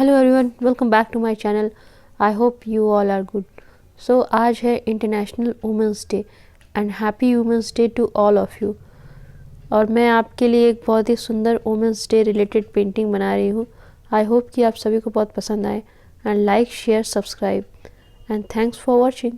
Hello everyone, welcome back to my channel. I hope you all are good. So आज है international women's day and happy women's day to all of you. और मैं आपके लिए एक बहुत ही सुंदर वुमेंस डे रिलेटेड पेंटिंग बना रही हूँ। आई होप कि आप सभी को बहुत पसंद आए। And like, share, subscribe and thanks for watching.